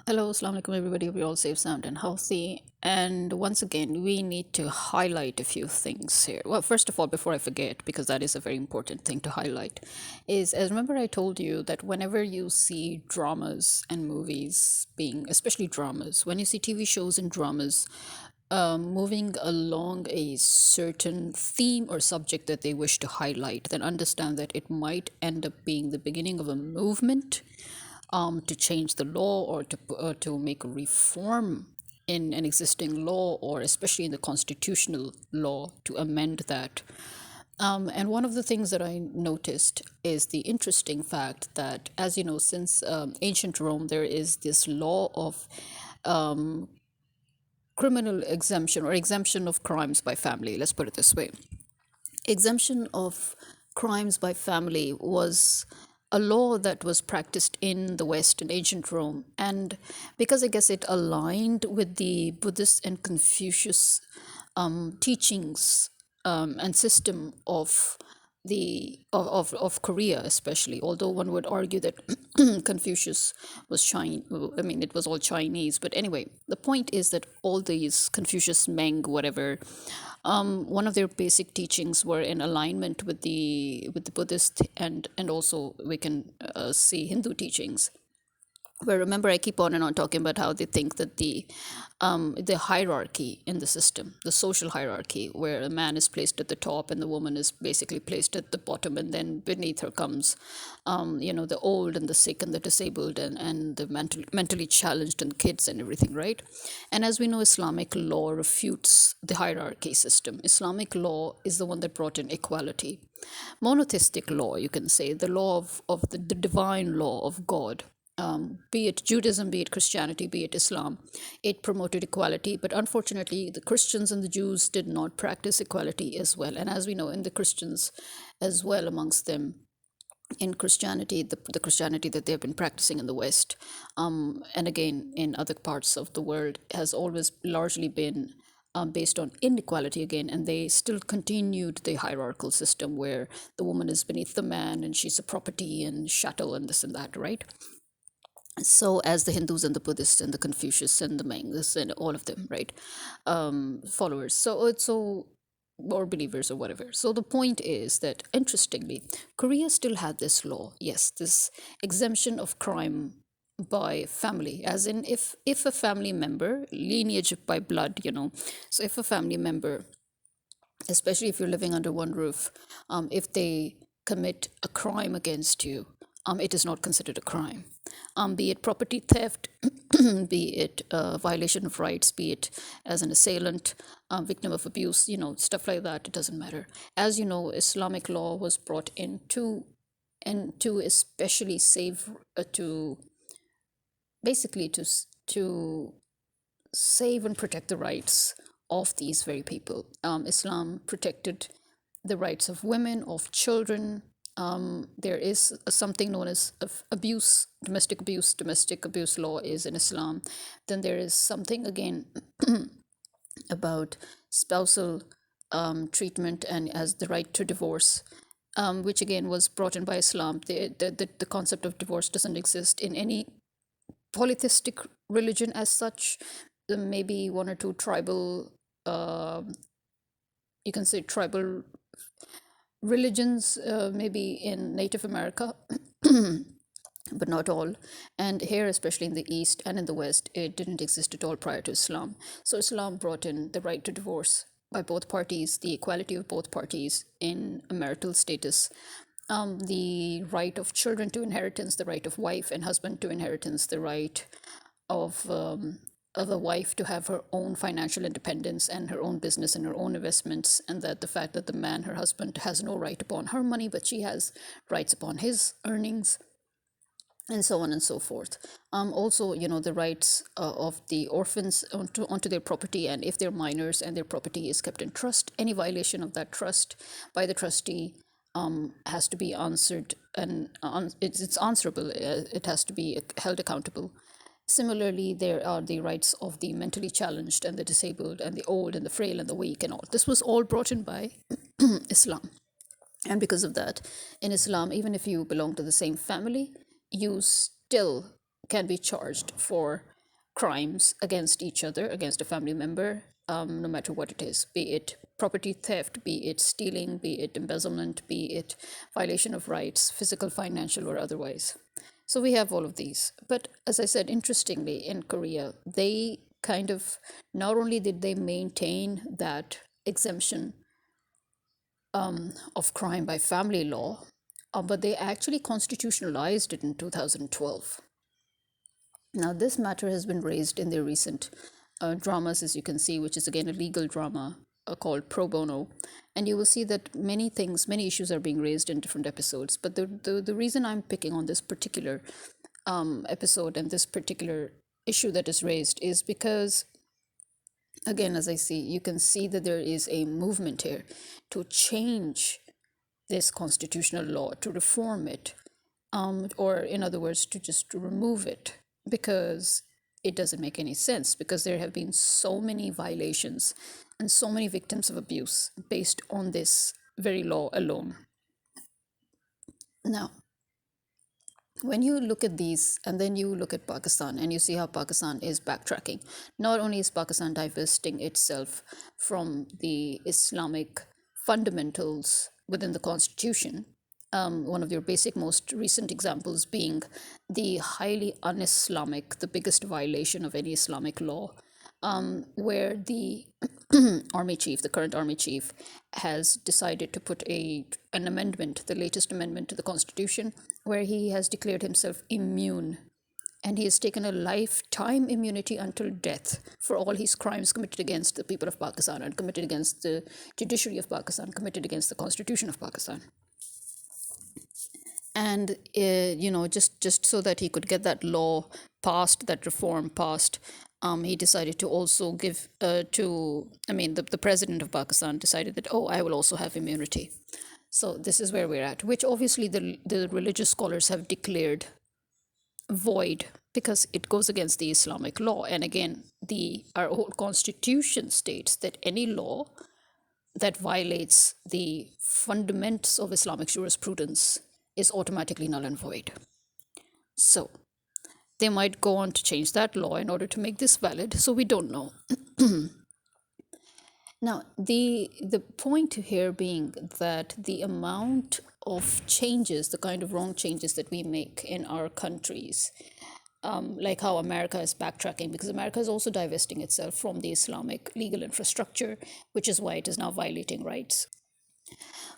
Hello, Assalamu alaikum, everybody. We're all safe, sound, and healthy. And once again, we need to highlight a few things here. Well, first of all, before I forget, because that is a very important thing to highlight, is as remember I told you that whenever you see dramas and movies being, especially dramas, when you see TV shows and dramas moving along a certain theme or subject that they wish to highlight, then understand that it might end up being the beginning of a movement to change the law or to make a reform in an existing law or especially in the constitutional law to amend that. And one of the things that I noticed is the interesting fact that, as you know, since ancient Rome, there is this law of criminal exemption or exemption of crimes by family. Let's put it this way. Exemption of crimes by family was a law that was practiced in the West in ancient Rome. And because I guess it aligned with the Buddhist and Confucius teachings and system of of Korea, especially. Although one would argue that Confucius was Chinese, I mean, it was all Chinese. But anyway, the point is that all these Confucius, Meng, whatever, one of their basic teachings were in alignment with the Buddhist and also we can see Hindu teachings. But remember, I keep on and on talking about how they think that the hierarchy in the system, the social hierarchy, where a man is placed at the top and the woman is basically placed at the bottom, and then beneath her comes, the old and the sick and the disabled and the mentally challenged and kids and everything, right? And as we know, Islamic law refutes the hierarchy system. Islamic law is the one that brought in equality. Monotheistic law, you can say, the law of the divine law of God, be it Judaism, be it Christianity, be it Islam, it promoted equality. But unfortunately, the Christians and the Jews did not practice equality as well. And as we know, in the Christians as well, amongst them, in Christianity, the Christianity that they've been practicing in the West, and again in other parts of the world, has always largely been based on inequality again, and they still continued the hierarchical system where the woman is beneath the man and she's a property and chattel and this and that, right? So as the Hindus and the Buddhists and the Confucius and the Mangs and all of them, right, followers. So it's so or believers or whatever. So the point is that interestingly, Korea still had this law. Yes, this exemption of crime by family, as in if a family member, lineage by blood, so if a family member, especially if you're living under one roof, if they commit a crime against you, it is not considered a crime. Be it property theft, be it violation of rights, be it as an assailant, victim of abuse, stuff like that, it doesn't matter. As you know, Islamic law was brought in to especially save, to basically to save and protect the rights of these very people. Islam protected the rights of women, of children. There is something known as abuse, domestic abuse law is in Islam. Then there is something again about spousal treatment and as the right to divorce, which again was brought in by Islam. The concept of divorce doesn't exist in any polytheistic religion as such. Maybe one or two tribal, you can say tribal religions, maybe in Native America, but not all. And here, especially in the East and in the West, it didn't exist at all prior to Islam. So Islam brought in the right to divorce by both parties, the equality of both parties in marital status, the right of children to inheritance, the right of wife and husband to inheritance, the right of a wife to have her own financial independence and her own business and her own investments, and that the fact that the man, her husband, has no right upon her money, but she has rights upon his earnings, and so on and so forth. Also, the rights of the orphans onto their property, and if they're minors and their property is kept in trust, any violation of that trust by the trustee has to be answered, and it's answerable. It has to be held accountable. Similarly, there are the rights of the mentally challenged and the disabled and the old and the frail and the weak and all. This was all brought in by Islam. And because of that, in Islam, even if you belong to the same family, you still can be charged for crimes against each other, against a family member, no matter what it is, be it property theft, be it stealing, be it embezzlement, be it violation of rights, physical, financial, or otherwise. So we have all of these. But as I said, interestingly, in Korea, they kind of, not only did they maintain that exemption of crime by family law, but they actually constitutionalized it in 2012. Now, this matter has been raised in their recent dramas, as you can see, which is again a legal drama called Pro Bono. And you will see that many things, many issues are being raised in different episodes. But the reason I'm picking on this particular episode and this particular issue that is raised is because, again, as I see, you can see that there is a movement here to change this constitutional law, to reform it, or in other words, to just remove it, because it doesn't make any sense, because there have been so many violations and so many victims of abuse based on this very law alone. Now, when you look at these and then you look at Pakistan and you see how Pakistan is backtracking, not only is Pakistan divesting itself from the Islamic fundamentals within the constitution, one of your basic, most recent examples being the highly un-Islamic, the biggest violation of any Islamic law, where the army chief, the current army chief, has decided to put an amendment, the latest amendment to the constitution, where he has declared himself immune. And he has taken a lifetime immunity until death for all his crimes committed against the people of Pakistan and committed against the judiciary of Pakistan, committed against the constitution of Pakistan. And just so that he could get that law passed, that reform passed, he decided to also give the president of Pakistan decided that, I will also have immunity. So this is where we're at, which obviously the religious scholars have declared void, because it goes against the Islamic law. And again, our whole constitution states that any law that violates the fundamentals of Islamic jurisprudence is automatically null and void. So they might go on to change that law in order to make this valid. So we don't know. Now, the point here being that the amount of changes, the kind of wrong changes that we make in our countries, like how America is backtracking, because America is also divesting itself from the Islamic legal infrastructure, which is why it is now violating rights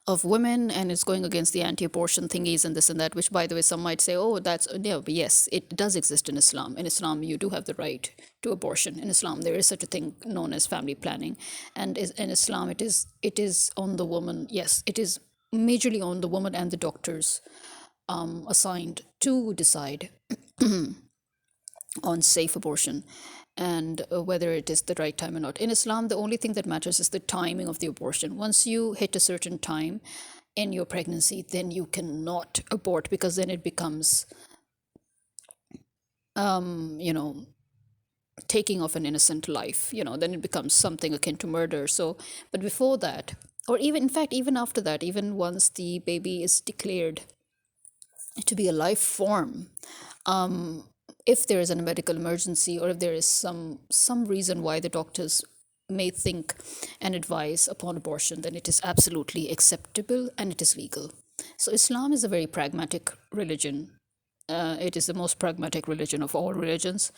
of women, and it's going against the anti-abortion thingies and this and that, which, by the way, some might say, that's no, but yes, it does exist in Islam. In Islam, you do have the right to abortion. In Islam, there is such a thing known as family planning, and in Islam, it is on the woman. Yes, it is majorly on the woman and the doctors assigned to decide on safe abortion and whether it is the right time or not. In Islam, the only thing that matters is the timing of the abortion. Once you hit a certain time in your pregnancy, then you cannot abort, because then it becomes, taking of an innocent life. Then it becomes something akin to murder. So, but before that, or even, in fact, even after that, even once the baby is declared to be a life form, if there is a medical emergency, or if there is some reason why the doctors may think and advise upon abortion, then it is absolutely acceptable and it is legal. So Islam is a very pragmatic religion. It is the most pragmatic religion of all religions.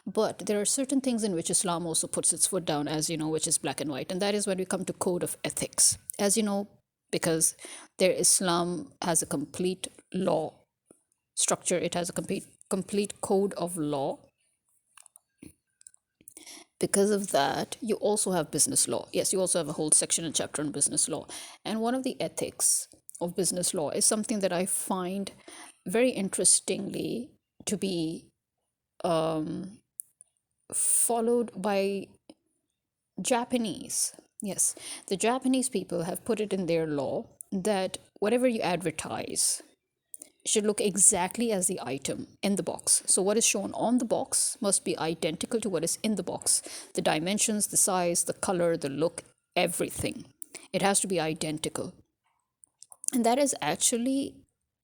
But there are certain things in which Islam also puts its foot down, as you know, which is black and white. And that is when we come to code of ethics. As you know, because Islam has a complete law structure, it has a complete code of law. Because of that, you also have business law. Yes, you also have a whole section and chapter on business law. And one of the ethics of business law is something that I find very interestingly to be followed by Japanese. Yes, the Japanese people have put it in their law that whatever you advertise should look exactly as the item in the box. So what is shown on the box must be identical to what is in the box. The dimensions, the size, the color, the look, everything. It has to be identical. And that is actually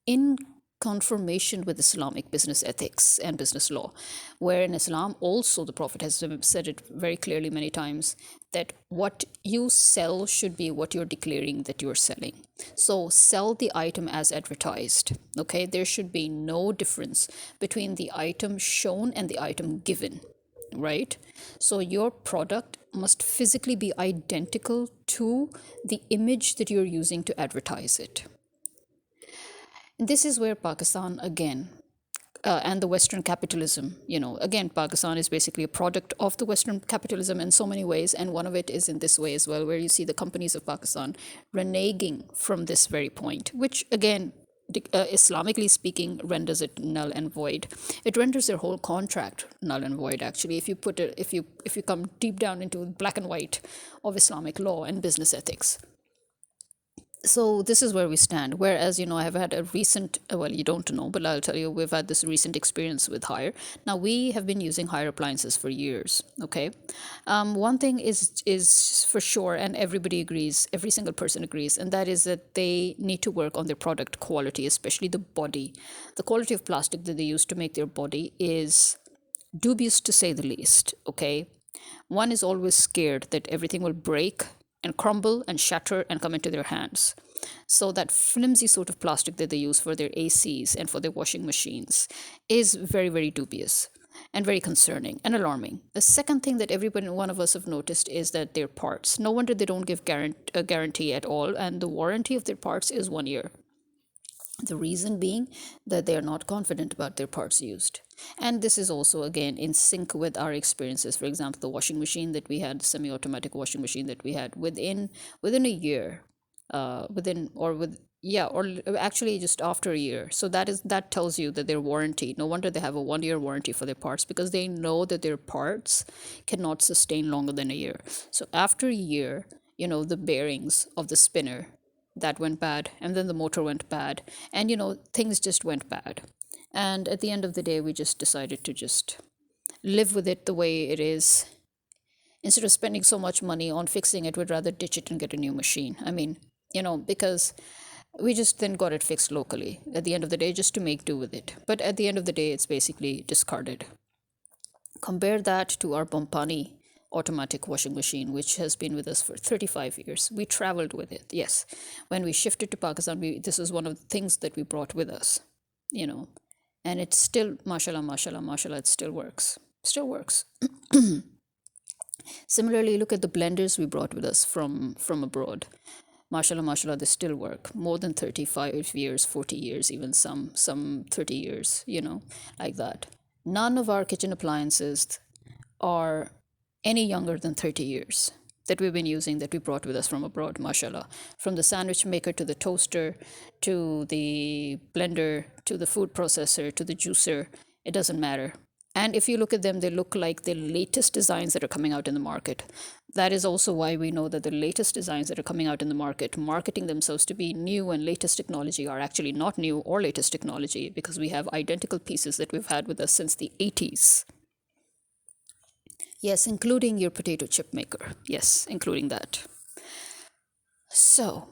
in conformation with Islamic business ethics and business law, where in Islam also the Prophet has said it very clearly many times that what you sell should be what you're declaring that you're selling. So sell the item as advertised. Okay, there should be no difference between the item shown and the item given, right? So your product must physically be identical to the image that you're using to advertise it. And this is where Pakistan again, and the Western capitalism, again, Pakistan is basically a product of the Western capitalism in so many ways. And one of it is in this way as well, where you see the companies of Pakistan reneging from this very point, which again, Islamically speaking, renders it null and void. It renders their whole contract null and void. Actually, if you put it, if you come deep down into black and white of Islamic law and business ethics. So this is where we stand. Whereas, I have had a recent, well, you don't know, but I'll tell you, we've had this recent experience with Hire. Now, we have been using Hire appliances for years, okay? One thing is for sure, and everybody agrees, every single person agrees, and that is that they need to work on their product quality, especially the body. The quality of plastic that they use to make their body is dubious, to say the least, okay? One is always scared that everything will break and crumble and shatter and come into their hands. So that flimsy sort of plastic that they use for their ACs and for their washing machines is very, very dubious and very concerning and alarming. The second thing that everybody, one of us, have noticed is that their parts, no wonder they don't give a guarantee at all, and the warranty of their parts is 1 year. The reason being that they are not confident about their parts used. And this is also, again, in sync with our experiences. For example, the washing machine that we had, semi-automatic washing machine that we had, within a year, actually just after a year. So that tells you that their warranty, no wonder they have a 1 year warranty for their parts, because they know that their parts cannot sustain longer than a year. So after a year, the bearings of the spinner, that went bad, and then the motor went bad, and things just went bad. And at the end of the day, we just decided to just live with it the way it is. Instead of spending so much money on fixing it, we'd rather ditch it and get a new machine. I mean, because we just then got it fixed locally at the end of the day, just to make do with it. But at the end of the day, it's basically discarded. Compare that to our Bompani automatic washing machine, which has been with us for 35 years. We traveled with it, yes. When we shifted to Pakistan, this was one of the things that we brought with us, and it's still, mashallah, mashallah, mashallah, it still works. Similarly, look at the blenders we brought with us from abroad. Mashallah, mashallah, they still work. More than 35 years, 40 years, even some 30 years, like that. None of our kitchen appliances are any younger than 30 years that we've been using, that we brought with us from abroad, mashallah. From the sandwich maker to the toaster, to the blender, to the food processor, to the juicer, it doesn't matter. And if you look at them, they look like the latest designs that are coming out in the market. That is also why we know that the latest designs that are coming out in the market, marketing themselves to be new and latest technology, are actually not new or latest technology, because we have identical pieces that we've had with us since the 80s. Yes, including your potato chip maker. Yes, including that. So,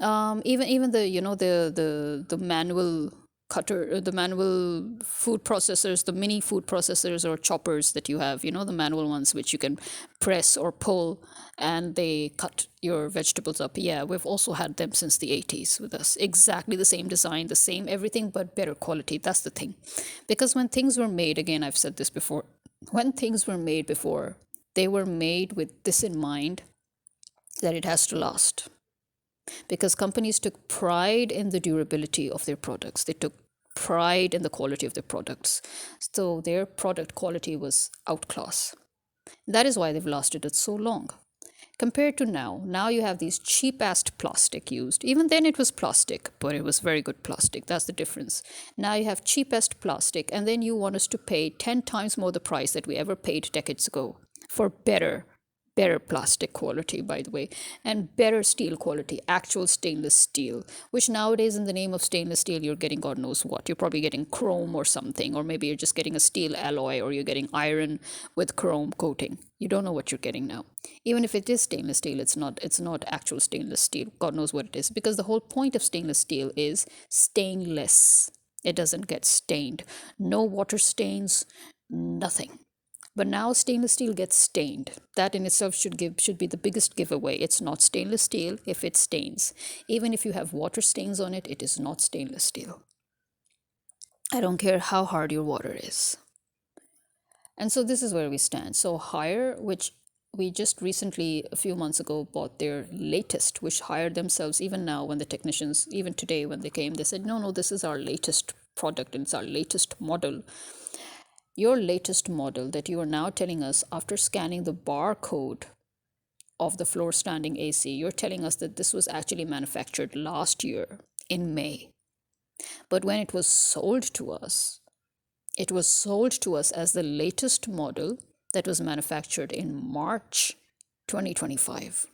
even the manual cutter, the manual food processors, the mini food processors or choppers that you have, the manual ones which you can press or pull and they cut your vegetables up. Yeah, we've also had them since the 80s with us. Exactly the same design, the same everything, but better quality. That's the thing. Because when things were made, again, I've said this before, when things were made before, they were made with this in mind, that it has to last. Because companies took pride in the durability of their products. They took pride in the quality of their products. So their product quality was outclass. That is why they've lasted it so long. Compared to now you have these cheap-ass plastic used. Even then it was plastic, but it was very good plastic. That's the difference. Now you have cheap-ass plastic, and then you want us to pay 10 times more the price that we ever paid decades ago for better better plastic quality, by the way, and better steel quality, actual stainless steel, which nowadays, in the name of stainless steel, you're getting God knows what. You're probably getting chrome or something, or maybe you're just getting a steel alloy, or you're getting iron with chrome coating. You don't know what you're getting now. Even if it is stainless steel, it's not actual stainless steel. God knows what it is, because the whole point of stainless steel is stainless. It doesn't get stained. No water stains, nothing. But now stainless steel gets stained. That in itself should be the biggest giveaway. It's not stainless steel if it stains. Even if you have water stains on it, it is not stainless steel. I don't care how hard your water is. And so this is where we stand. So Hire, which we just recently, a few months ago, bought their latest, which hired themselves. Even now, when the technicians, even today when they came, they said, no, no, this is our latest product and it's our latest model. Your latest model that you are now telling us, after scanning the barcode of the floor standing AC, you're telling us that this was actually manufactured last year in May. But when it was sold to us, it was sold to us as the latest model that was manufactured in March 2025.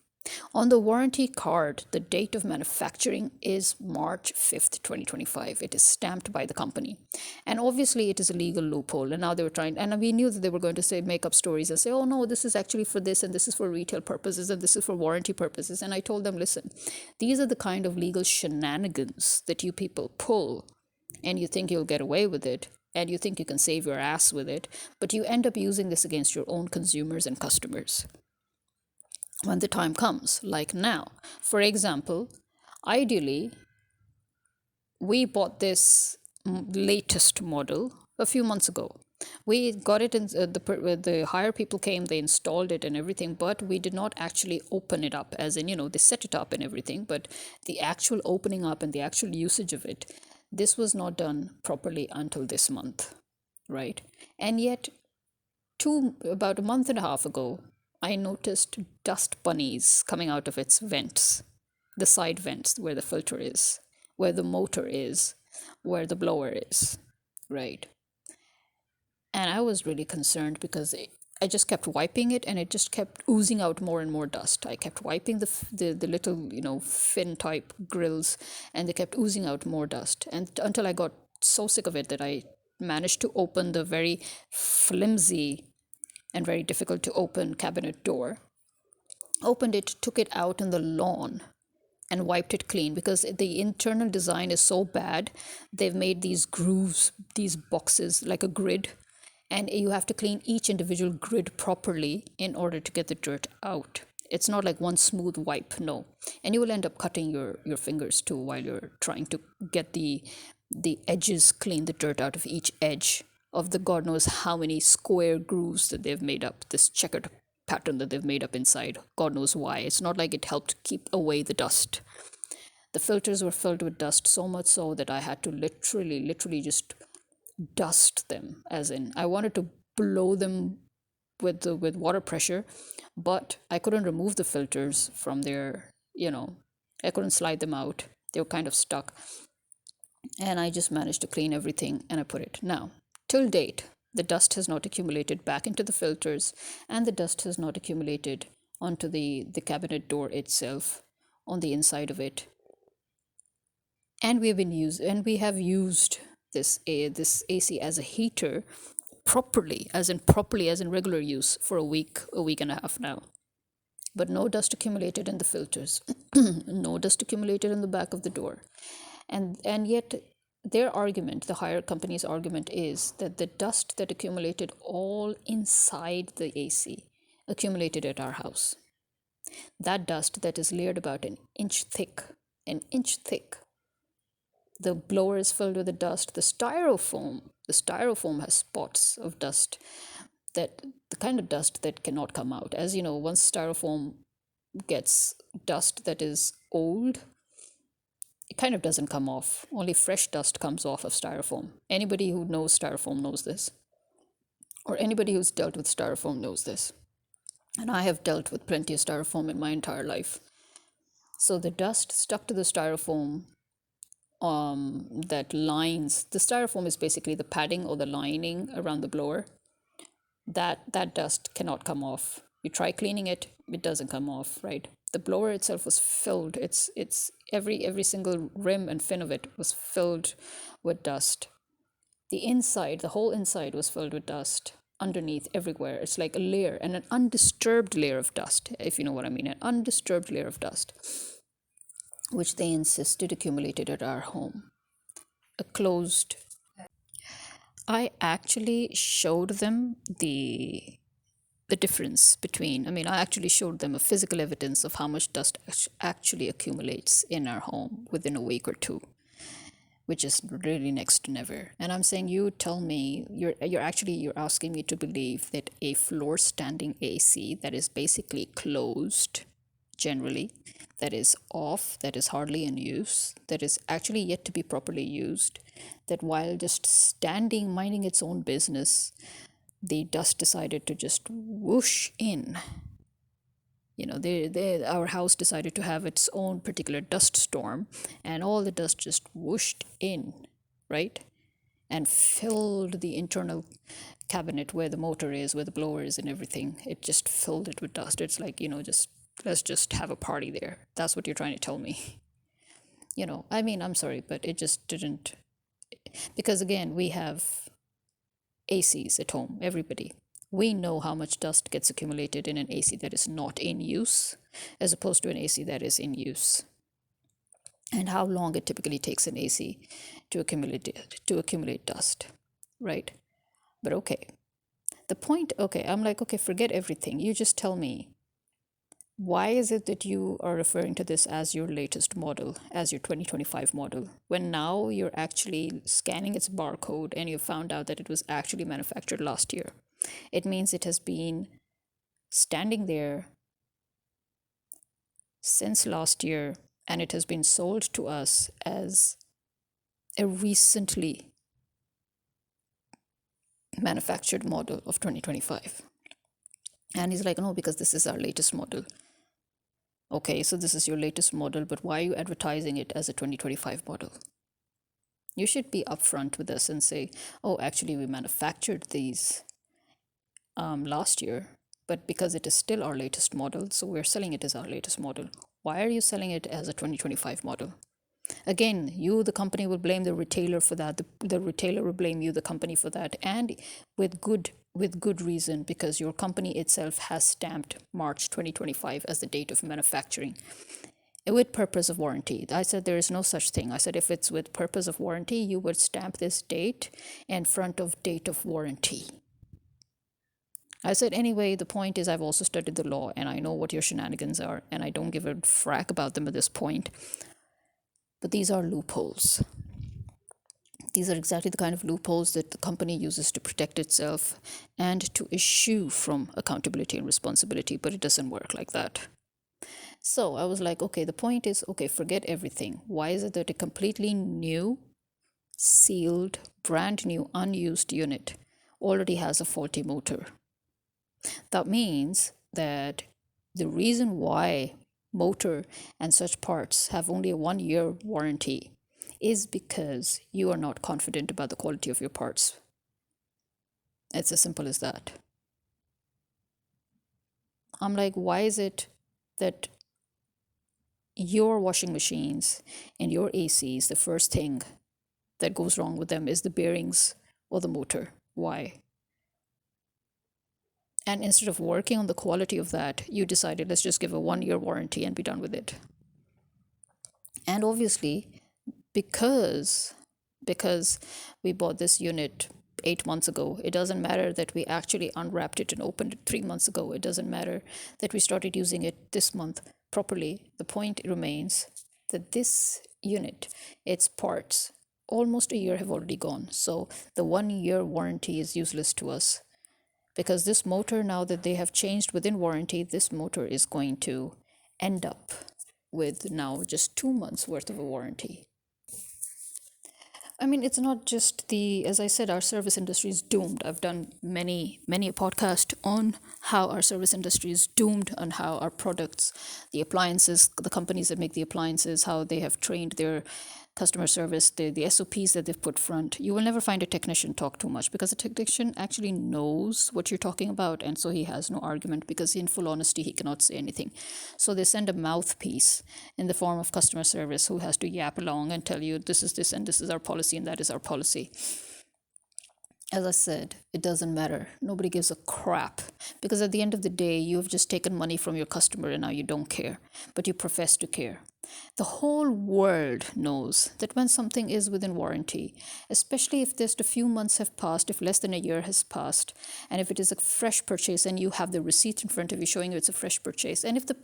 On the warranty card, the date of manufacturing is March 5th, 2025. It is stamped by the company. And obviously, it is a legal loophole. And now they were trying, and we knew that they were going to say, make up stories and say, oh no, this is actually for this, and this is for retail purposes, and this is for warranty purposes. And I told them, listen, these are the kind of legal shenanigans that you people pull, and you think you'll get away with it, and you think you can save your ass with it, but you end up using this against your own consumers and customers when the time comes, like now. For example, ideally, we bought this latest model a few months ago. We got it in the hire people came, they installed it and everything, but we did not actually open it up, as in, they set it up and everything, but the actual opening up and the actual usage of it, this was not done properly until this month, right? And yet, about a month and a half ago, I noticed dust bunnies coming out of its vents, the side vents where the filter is, where the motor is, where the blower is, right? And I was really concerned because I just kept wiping it and it just kept oozing out more and more dust. I kept wiping the little, fin type grills, and they kept oozing out more dust. And until I got so sick of it that I managed to open the very flimsy and very difficult to open cabinet door. Opened it, took it out on the lawn, and wiped it clean, because the internal design is so bad. They've made these grooves, these boxes, like a grid, and you have to clean each individual grid properly in order to get the dirt out. It's not like one smooth wipe, no. And you will end up cutting your fingers too while you're trying to get the edges clean, the dirt out of each edge of the God knows how many square grooves that they've made up, this checkered pattern that they've made up inside. God knows why. It's not like it helped keep away the dust. The filters were filled with dust, so much so that I had to literally just dust them, as in I wanted to blow them with water pressure, but I couldn't remove the filters from their, I couldn't slide them out. They were kind of stuck. And I just managed to clean everything and I put it. Now, till date, the dust has not accumulated back into the filters, and the dust has not accumulated onto the cabinet door itself, on the inside of it. And we have used this AC as a heater properly, as in regular use, for a week and a half now. But no dust accumulated in the filters, no dust accumulated in the back of the door. And yet their argument, the hire company's argument, is that the dust that accumulated all inside the AC accumulated at our house. That dust that is layered about an inch thick. The blower is filled with the dust. The styrofoam has spots of dust, that the kind of dust that cannot come out. As you know, once styrofoam gets dust that is old, it kind of doesn't come off. Only fresh dust comes off of styrofoam. Anybody who knows styrofoam knows this. Or anybody who's dealt with styrofoam knows this. And I have dealt with plenty of styrofoam in my entire life. So the dust stuck to the styrofoam, that lines, the styrofoam is basically the padding or the lining around the blower. That dust cannot come off, You try cleaning it, it doesn't come off, right? The blower itself was filled. It's every single rim and fin of it was filled with dust. The inside, the whole inside was filled with dust underneath everywhere. It's like a layer, and an undisturbed layer of dust, if you know what I mean, an undisturbed layer of dust, which they insisted accumulated at our home. A closed. I actually showed them the difference between, I actually showed them a physical evidence of how much dust actually accumulates in our home within a week or two, which is really next to never. And I'm saying, you tell me, you're asking me to believe that a floor standing AC that is basically closed generally, that is off, that is hardly in use, that is actually yet to be properly used, that while just standing minding its own business, the dust decided to just whoosh in. Our house decided to have its own particular dust storm, and all the dust just whooshed in, right? And filled the internal cabinet where the motor is, where the blower is, and everything. It just filled it with dust. It's like, just let's just have a party there. That's what you're trying to tell me. I'm sorry, but it just didn't. Because again, we have ACs at home, everybody. We know how much dust gets accumulated in an AC that is not in use as opposed to an AC that is in use, and how long it typically takes an AC to accumulate dust, right? But okay, the point, okay, I'm like, okay, forget everything. You just tell me, why is it that you are referring to this as your latest model, as your 2025 model, when now you're actually scanning its barcode and you found out that it was actually manufactured last year? It means it has been standing there since last year, and it has been sold to us as a recently manufactured model of 2025. And he's like, no, because this is our latest model. Okay, so this is your latest model, but why are you advertising it as a 2025 model? You should be upfront with us and say, oh, actually, we manufactured these last year, but because it is still our latest model, so we're selling it as our latest model. Why are you selling it as a 2025 model? Again, you, the company, will blame the retailer for that. The retailer will blame you, the company, for that, and with good reason, because your company itself has stamped March 2025 as the date of manufacturing with purpose of warranty. I said there is no such thing. I said if it's with purpose of warranty, you would stamp this date in front of date of warranty. I said, anyway, the point is I've also studied the law and I know what your shenanigans are, and I don't give a frack about them at this point. But these are loopholes. These are exactly the kind of loopholes that the company uses to protect itself and to issue from accountability and responsibility, but it doesn't work like that. So I was like, okay, the point is, okay, forget everything. Why is it that a completely new, sealed, brand new, unused unit already has a faulty motor? That means that the reason why motor and such parts have only a 1-year warranty is because you are not confident about the quality of your parts. It's as simple as that. I'm like, why is it that your washing machines and your ACs, the first thing that goes wrong with them is the bearings or the motor? Why? And instead of working on the quality of that, you decided, let's just give a 1-year warranty and be done with it. And obviously, because we bought this unit 8 months ago, it doesn't matter that we actually unwrapped it and opened it 3 months ago. It doesn't matter that we started using it this month properly. The point remains that this unit, its parts, almost a year have already gone. So the 1-year warranty is useless to us, because this motor, now that they have changed within warranty, this motor is going to end up with now just 2 months worth of a warranty. It's not just as I said, our service industry is doomed. I've done many a podcast on how our service industry is doomed, and how our products, the appliances, the companies that make the appliances, how they have trained their customer service, the SOPs that they've put front, you will never find a technician talk too much, because a technician actually knows what you're talking about, and so he has no argument, because in full honesty he cannot say anything. So they send a mouthpiece in the form of customer service who has to yap along and tell you this is this and this is our policy and that is our policy. As I said, it doesn't matter. Nobody gives a crap, because at the end of the day, you've just taken money from your customer and now you don't care, but you profess to care. The whole world knows that when something is within warranty, especially if just a few months have passed, if less than a year has passed, and if it is a fresh purchase and you have the receipt in front of you showing you it's a fresh purchase, and if the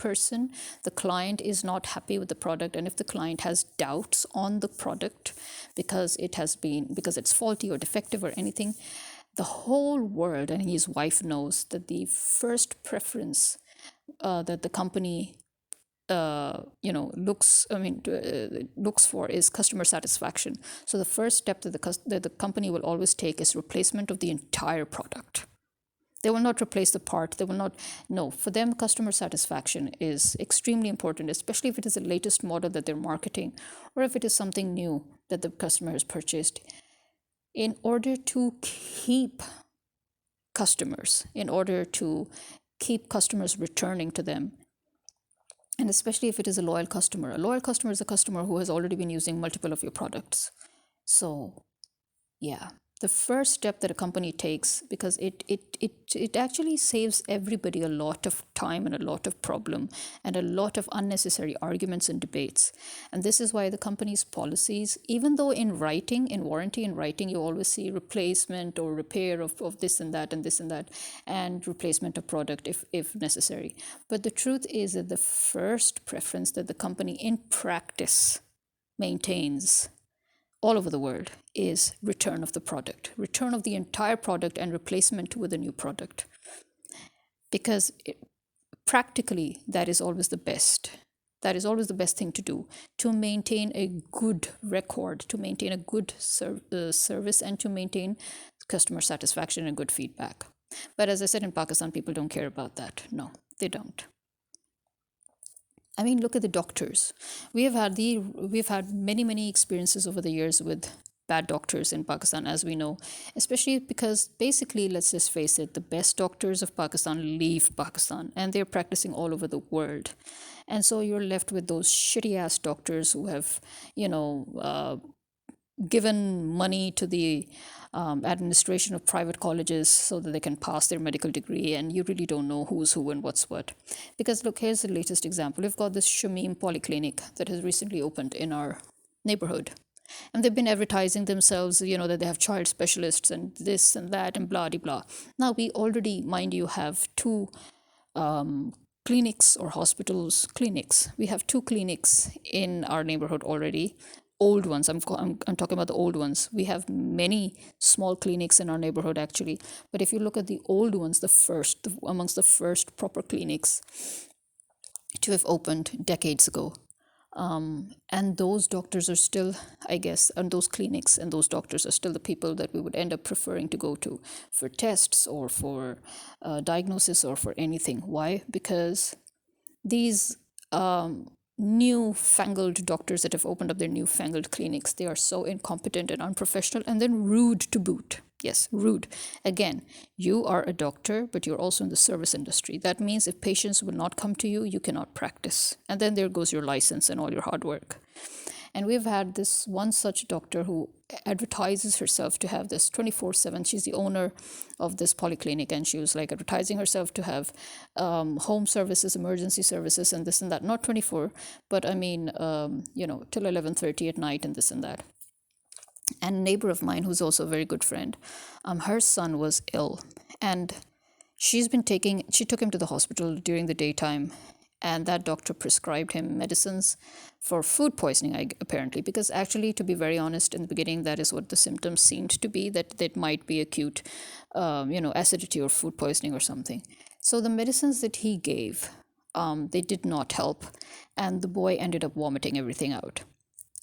client is not happy with the product, and if the client has doubts on the product because it's faulty or defective or anything, the whole world and his wife knows that the first preference that the company looks for is customer satisfaction. So the first step that the company will always take is replacement of the entire product. They will not replace the part. They will not. No, for them, customer satisfaction is extremely important, especially if it is the latest model that they're marketing, or if it is something new that the customer has purchased. In order to keep customers, in order to keep customers returning to them, and especially if it is a loyal customer is a customer who has already been using multiple of your products. So, yeah, the first step that a company takes, because it actually saves everybody a lot of time and a lot of problem and a lot of unnecessary arguments and debates. And this is why the company's policies, even though in warranty in writing, you always see replacement or repair of this and that and this and that, and replacement of product if necessary. But the truth is that the first preference that the company in practice maintains all over the world is return of the product, return of the entire product and replacement with a new product. Because practically, that is always the best. That is always the best thing to do, to maintain a good record, to maintain a good service, and to maintain customer satisfaction and good feedback. But as I said, in Pakistan, people don't care about that. No, they don't. I mean, look at the doctors. We've had many experiences over the years with bad doctors in Pakistan, as we know, especially because basically, let's just face it, the best doctors of Pakistan leave Pakistan and they're practicing all over the world. And so you're left with those shitty ass doctors who have, given money to the administration of private colleges so that they can pass their medical degree, and you really don't know who's who and what's what. Because look, here's the latest example. We've got this Shamim Polyclinic that has recently opened in our neighborhood. And they've been advertising themselves, that they have child specialists and this and that and blah, blah. Now, we already, mind you, have two clinics or hospitals, clinics. We have two clinics in our neighborhood already. Old ones. I'm talking about the old ones. We have many small clinics in our neighborhood, actually. But if you look at the old ones, amongst the first proper clinics to have opened decades ago. And those doctors are still, I guess, and those clinics and those doctors are still the people that we would end up preferring to go to for tests or for diagnosis or for anything. Why? Because these newfangled doctors that have opened up their newfangled clinics, they are so incompetent and unprofessional, and then rude to boot. Yes, rude. Again, you are a doctor, but you're also in the service industry. That means if patients will not come to you, you cannot practice. And then there goes your license and all your hard work. And we've had this one such doctor who advertises herself to have this 24/7. She's the owner of this polyclinic, and she was like advertising herself to have home services, emergency services, and this and that. Not 24, but I mean, till 11:30 at night and this and that. And a neighbor of mine, who's also a very good friend, her son was ill, and she took him to the hospital during the daytime. And that doctor prescribed him medicines for food poisoning, apparently, because actually, to be very honest, in the beginning, that is what the symptoms seemed to be, that might be acute, acidity or food poisoning or something. So the medicines that he gave, they did not help, and the boy ended up vomiting everything out.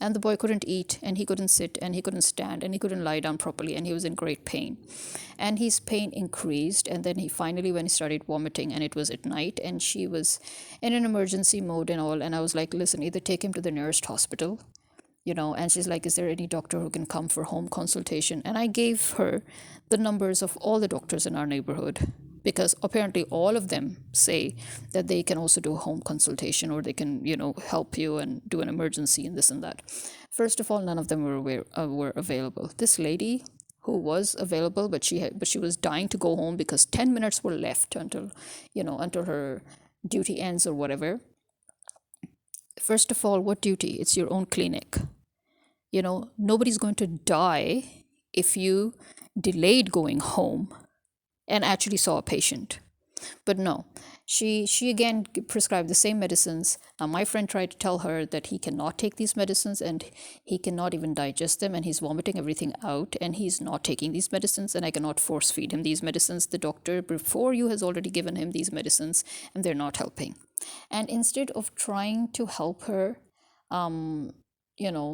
And the boy couldn't eat, and he couldn't sit, and he couldn't stand, and he couldn't lie down properly, and he was in great pain. And his pain increased, and then when he started vomiting, and it was at night, and she was in an emergency mode and all, and I was like, listen, either take him to the nearest hospital, And she's like, is there any doctor who can come for home consultation? And I gave her the numbers of all the doctors in our neighborhood, because apparently all of them say that they can also do a home consultation, or they can, help you and do an emergency and this and that. First of all, none of them were available. This lady who was available, but she was dying to go home because 10 minutes were left until her duty ends or whatever. First of all, what duty? It's your own clinic. Nobody's going to die if you delayed going home and actually saw a patient. But no, she again prescribed the same medicines. My friend tried to tell her that he cannot take these medicines and he cannot even digest them, and he's vomiting everything out, and he's not taking these medicines, and I cannot force feed him these medicines. The doctor before you has already given him these medicines, and they're not helping. And instead of trying to help her,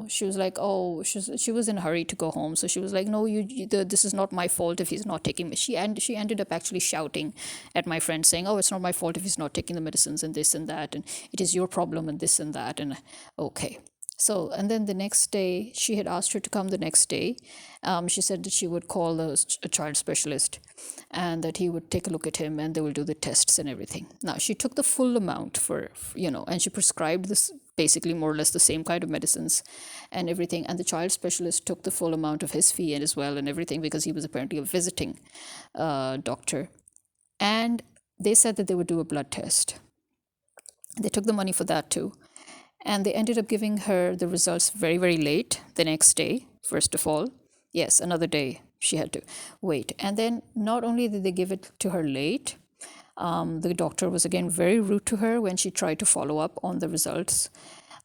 she was like, oh, she was in a hurry to go home, so she was like, no, this is not my fault if he's not taking me. She ended up actually shouting at my friend, saying, oh, it's not my fault if he's not taking the medicines and this and that, and it is your problem and this and that. And okay. So, and then the next day, she had asked her to come the next day. She said that she would call a child specialist and that he would take a look at him and they will do the tests and everything. Now, she took the full amount and she prescribed this basically more or less the same kind of medicines and everything. And the child specialist took the full amount of his fee as well and everything, because he was apparently a visiting doctor. And they said that they would do a blood test. They took the money for that too. And they ended up giving her the results very, very late the next day, first of all. Yes, another day she had to wait. And then not only did they give it to her late, the doctor was again very rude to her when she tried to follow up on the results.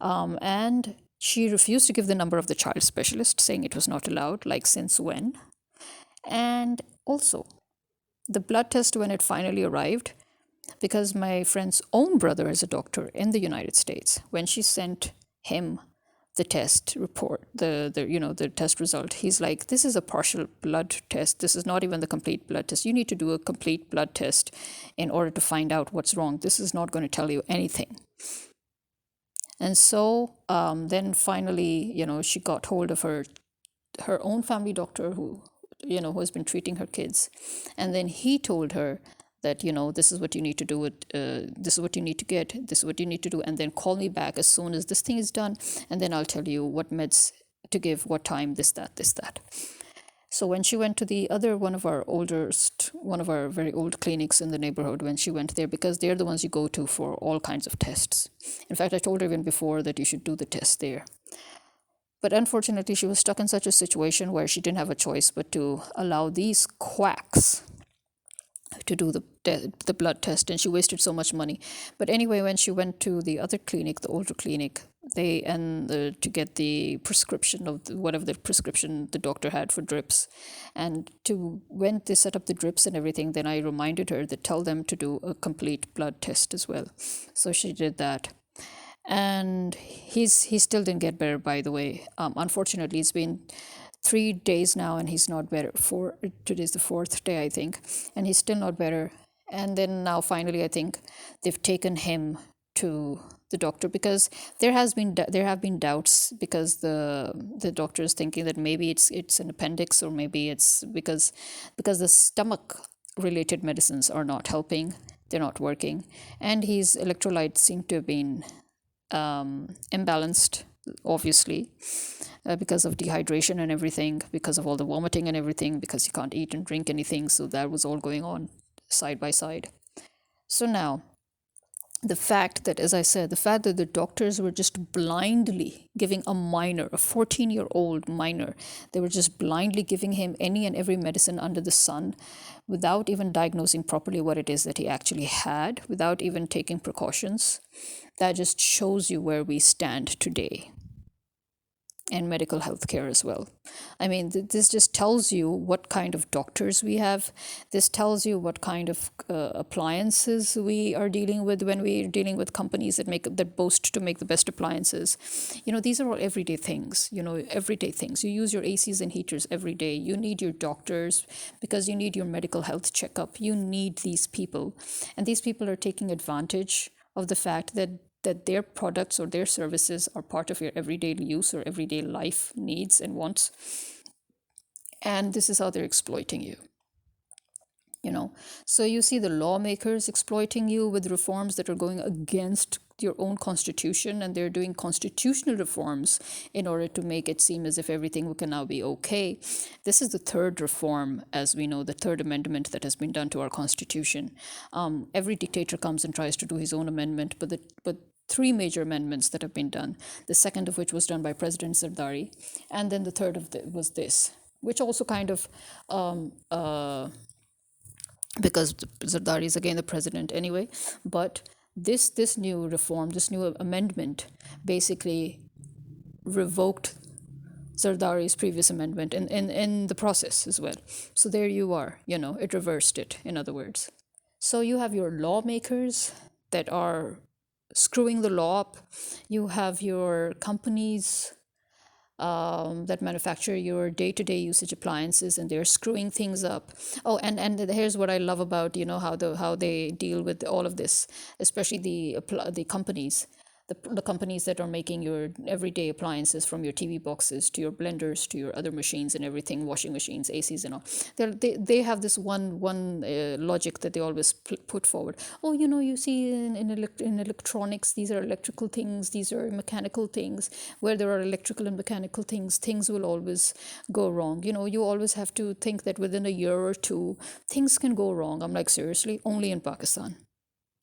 And she refused to give the number of the child specialist, saying it was not allowed, like since when. And also, the blood test, when it finally arrived, because my friend's own brother is a doctor in the United States, when she sent him the test report, the test result, he's like, this is a partial blood test. This is not even the complete blood test. You need to do a complete blood test in order to find out what's wrong. This is not going to tell you anything. And so then finally, she got hold of her own family doctor who has been treating her kids. And then he told her that, this is what you need to do, this is what you need to get, this is what you need to do, and then call me back as soon as this thing is done, and then I'll tell you what meds to give, what time, this, that. So when she went to the other one of our very old clinics in the neighborhood, when she went there, because they're the ones you go to for all kinds of tests. In fact, I told her even before that you should do the test there. But unfortunately, she was stuck in such a situation where she didn't have a choice but to allow these quacks to do the blood test, and she wasted so much money. But anyway, when she went to the other clinic, the older clinic, to get the prescription of whatever the prescription the doctor had for drips, and when they set up the drips and everything, then I reminded her that tell them to do a complete blood test as well. So she did that. And he still didn't get better, by the way. Unfortunately, it's been 3 days now and he's not better. Today's the 4th day, I think, and he's still not better. And then now finally, I think they've taken him to the doctor, because there have been doubts, because the doctor is thinking that maybe it's an appendix, or maybe it's because the stomach related medicines are not helping, they're not working, and his electrolytes seem to have been imbalanced, obviously, because of dehydration and everything, because of all the vomiting and everything, because he can't eat and drink anything. So that was all going on side by side. So now, the fact that, as I said, the doctors were just blindly giving a 14-year-old minor, they were just blindly giving him any and every medicine under the sun without even diagnosing properly what it is that he actually had, without even taking precautions. That just shows you where we stand today. And medical health care as well. I mean, this just tells you what kind of doctors we have. This tells you what kind of appliances we are dealing with when we're dealing with companies that boast to make the best appliances. These are all everyday things. Everyday things. You use your ACs and heaters every day. You need your doctors because you need your medical health checkup. You need these people, and these people are taking advantage of the fact that that their products or their services are part of your everyday use or everyday life needs and wants. And this is how they're exploiting you. you know so you see the lawmakers exploiting you with reforms that are going against your own constitution, and they're doing constitutional reforms in order to make it seem as if everything can now be okay. This is the third reform, as we know, the third amendment that has been done to our constitution. Every dictator comes and tries to do his own amendment, but three major amendments that have been done, the second of which was done by President Zardari, and then the third was this, which also kind of because Zardari is again the president anyway. But this new reform, this new amendment, basically revoked Zardari's previous amendment in the process as well. So there you are, it reversed it, in other words. So you have your lawmakers that are screwing the law up. You have your companies that manufacture your day-to-day usage appliances, and they're screwing things up. Oh, and here's what I love about how they deal with all of this, especially the companies. The companies that are making your everyday appliances, from your TV boxes to your blenders to your other machines and everything, washing machines, ACs and all. They have this one logic that they always put forward. Oh, you see in electronics, these are electrical things, these are mechanical things. Where there are electrical and mechanical things will always go wrong. You always have to think that within a year or two, things can go wrong. I'm like, seriously? Only in Pakistan?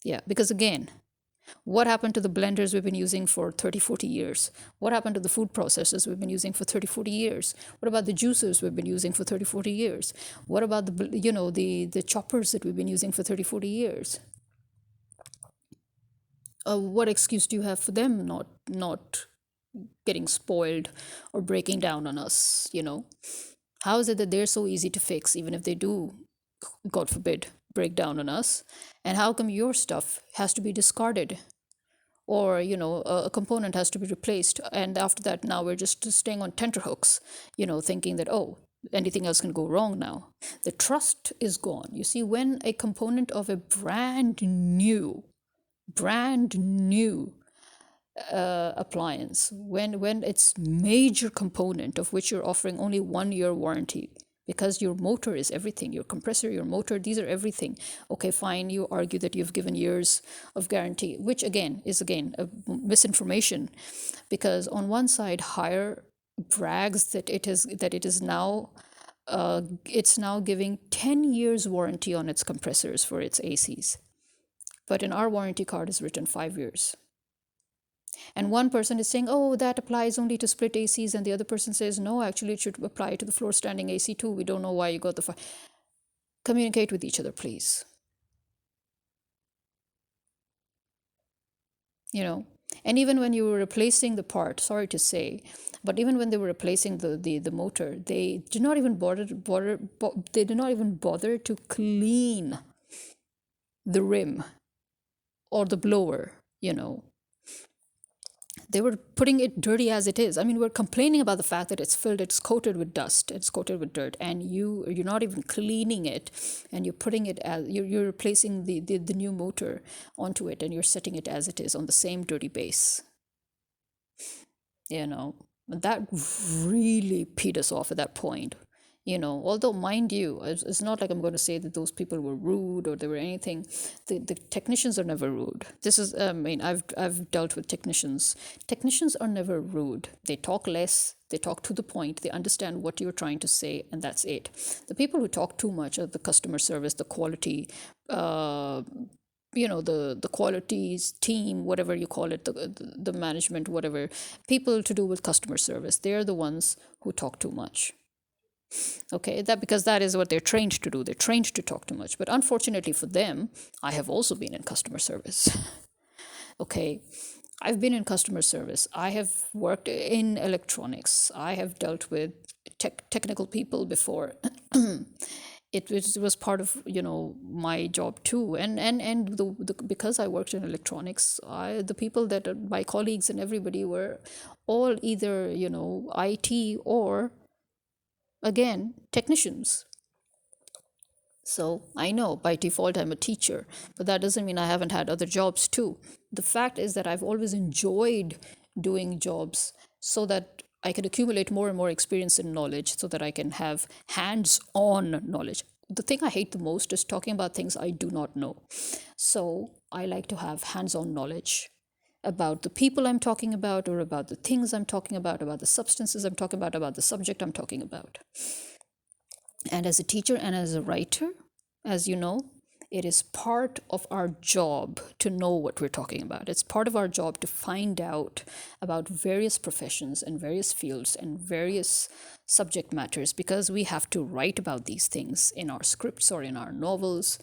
Yeah, because again, what happened to the blenders we've been using for 30, 40 years? What happened to the food processors we've been using for 30, 40 years? What about the juicers we've been using for 30, 40 years? What about the choppers that we've been using for 30, 40 years? What excuse do you have for them not getting spoiled or breaking down on us? How is it that they're so easy to fix, even if they do, God forbid, break down on us? And how come your stuff has to be discarded, or a component has to be replaced, and after that now we're just staying on tenterhooks, thinking that, oh, anything else can go wrong now? The trust is gone. You see, when a component of a brand new appliance, when its major component, of which you're offering only 1 year warranty, because your motor is everything, your compressor, your motor, these are everything. Okay, fine, you argue that you've given years of guarantee, which again is a misinformation, because on one side, Hire brags that it's now giving 10 years warranty on its compressors for its ACs, but in our warranty card is written 5 years. And one person is saying, oh, that applies only to split ACs. And the other person says, no, actually, it should apply to the floor standing AC too. We don't know why you got the... Communicate with each other, please. And even when you were replacing the part, sorry to say, but even when they were replacing the motor, they did not even bother to clean the rim or the blower. They were putting it dirty as it is. I mean, we're complaining about the fact that it's coated with dust, it's coated with dirt, and you're not even cleaning it, and you're putting it as you're replacing the new motor onto it, and you're setting it as it is on the same dirty base. That really peed us off at that point. Although, mind you, it's not like I'm going to say that those people were rude or they were anything. The technicians are never rude. This is, I mean, I've dealt with technicians. Technicians are never rude. They talk less, they talk to the point, they understand what you're trying to say, and that's it. The people who talk too much are the customer service, the quality, the qualities team, whatever you call it, the management, whatever, people to do with customer service, they're the ones who talk too much. Okay, because that is what they're trained to do. They're trained to talk too much. But unfortunately for them, I have also been in customer service. Okay, I've been in customer service. I have worked in electronics. I have dealt with technical people before. It was part of my job too, and because I worked in electronics, the people that are my colleagues and everybody were all either IT or, again, technicians. So I know by default I'm a teacher, but that doesn't mean I haven't had other jobs too. The fact is that I've always enjoyed doing jobs so that I can accumulate more and more experience and knowledge so that I can have hands on knowledge. The thing I hate the most is talking about things I do not know. So I like to have hands on knowledge about the people I'm talking about, or about the things I'm talking about the substances I'm talking about the subject I'm talking about. And as a teacher and as a writer, as you know, it is part of our job to know what we're talking about. It's part of our job to find out about various professions and various fields and various subject matters, because we have to write about these things in our scripts or in our novels,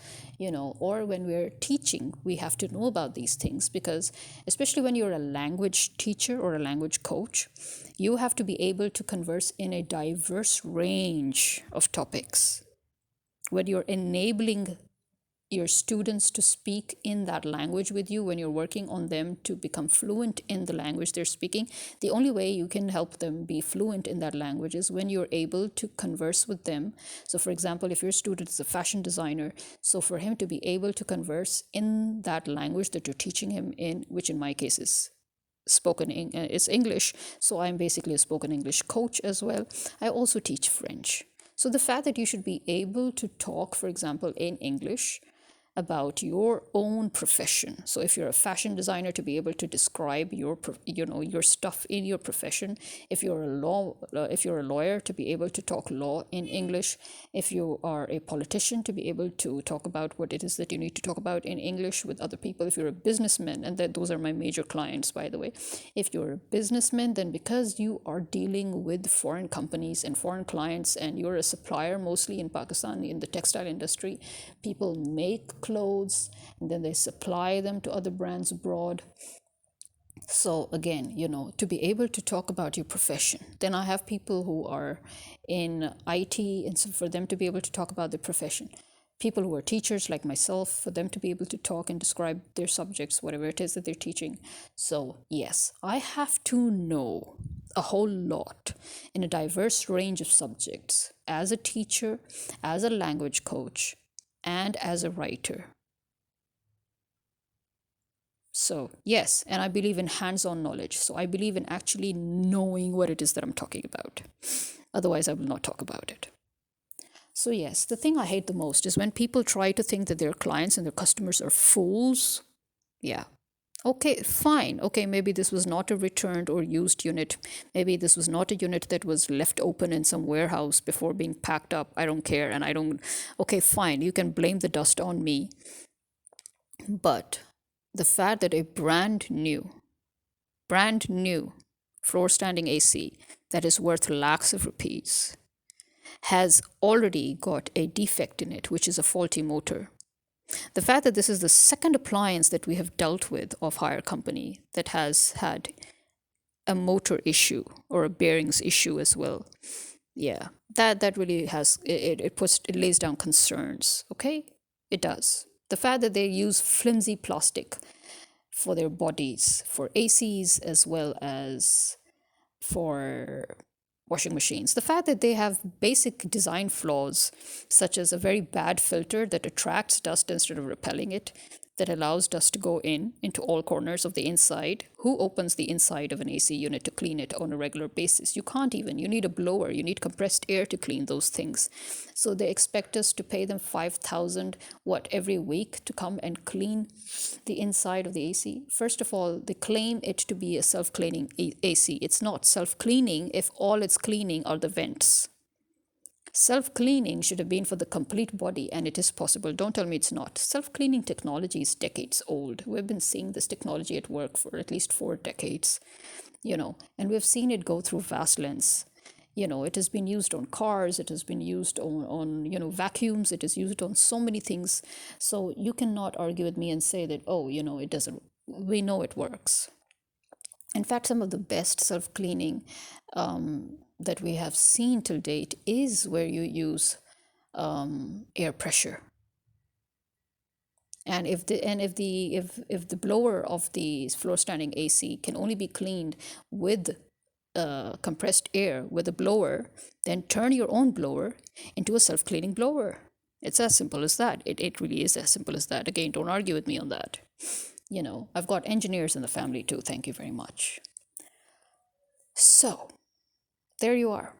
or when we're teaching, we have to know about these things, because especially when you're a language teacher or a language coach, you have to be able to converse in a diverse range of topics. When you're enabling your students to speak in that language with you, when you're working on them to become fluent in the language they're speaking, the only way you can help them be fluent in that language is when you're able to converse with them. So for example, if your student is a fashion designer, so for him to be able to converse in that language that you're teaching him in, which in my case is it's English, so I'm basically a spoken English coach as well. I also teach French. So the fact that you should be able to talk, for example, in English about your own profession. So if you're a fashion designer, to be able to describe your stuff in your profession. If you're a lawyer, to be able to talk law in English. If you are a politician, to be able to talk about what it is that you need to talk about in English with other people. If you're a businessman, and those are my major clients, by the way. If you're a businessman, then because you are dealing with foreign companies and foreign clients, and you're a supplier mostly in Pakistan in the textile industry, people make clothes and then they supply them to other brands abroad. So again, to be able to talk about your profession. Then I have people who are in IT, and so for them to be able to talk about their profession. People who are teachers like myself, for them to be able to talk and describe their subjects, whatever it is that they're teaching. So yes, I have to know a whole lot in a diverse range of subjects as a teacher, as a language coach, and as a writer. So, yes, and I believe in hands on knowledge. So, I believe in actually knowing what it is that I'm talking about. Otherwise, I will not talk about it. So, yes, the thing I hate the most is when people try to think that their clients and their customers are fools. Yeah. Okay, fine. Okay, maybe this was not a returned or used unit. Maybe this was not a unit that was left open in some warehouse before being packed up. I don't care. And I don't. Okay, fine. You can blame the dust on me. But the fact that a brand new floor standing AC that is worth lakhs of rupees has already got a defect in it, which is a faulty motor. The fact that this is the second appliance that we have dealt with of hire company that has had a motor issue or a bearings issue as well. Yeah, that really has it lays down concerns. Okay, it does. The fact that they use flimsy plastic for their bodies, for ACs as well as for washing machines. The fact that they have basic design flaws, such as a very bad filter that attracts dust instead of repelling it, that allows dust to go into all corners of the inside. Who opens the inside of an AC unit to clean it on a regular basis? You can't even. You need a blower. You need compressed air to clean those things. So they expect us to pay them 5,000 every week to come and clean the inside of the AC. First of all, they claim it to be a self-cleaning AC. It's not self-cleaning if all it's cleaning are the vents. Self-cleaning should have been for the complete body, and it is possible. Don't tell me it's not. Self-cleaning technology is decades old. We've been seeing this technology at work for at least 4 decades, and we've seen it go through vast lengths. It has been used on cars, it has been used on vacuums, it is used on so many things. So you cannot argue with me and say that, it doesn't. We know it works. In fact, some of the best self-cleaning that we have seen till date is where you use air pressure. And if the blower of the floor standing AC can only be cleaned with compressed air with a blower, then turn your own blower into a self-cleaning blower It's as simple as that. It really is as simple as that. Again, don't argue with me on that. I've got engineers in the family too. Thank you very much. So, there you are.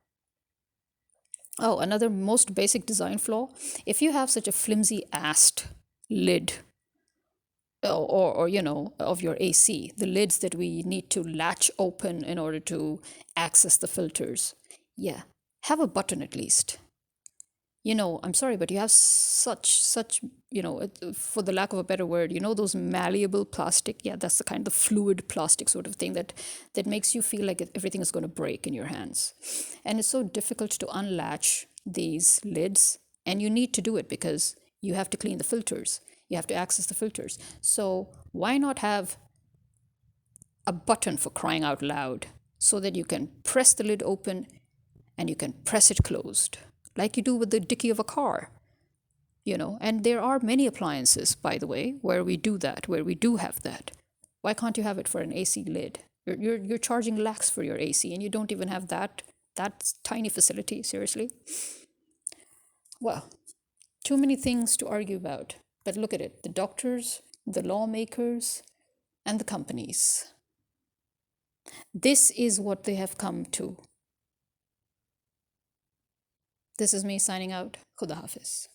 Oh, another most basic design flaw. If you have such a flimsy assed lid, of your AC, the lids that we need to latch open in order to access the filters, yeah, have a button at least. I'm sorry, but you have such, for the lack of a better word, those malleable plastic. Yeah, that's the kind of fluid plastic sort of thing that makes you feel like everything is going to break in your hands. And it's so difficult to unlatch these lids. And you need to do it because you have to clean the filters. You have to access the filters. So why not have a button, for crying out loud, so that you can press the lid open and you can press it closed, like you do with the dicky of a car. And there are many appliances, by the way, where we do that, where we do have that. Why can't you have it for an AC lid? You're charging lakhs for your AC and you don't even have that tiny facility. Seriously. Well, too many things to argue about. But look at it, the doctors, the lawmakers, and the companies. This is what they have come to. This is me signing out. Khuda Hafiz.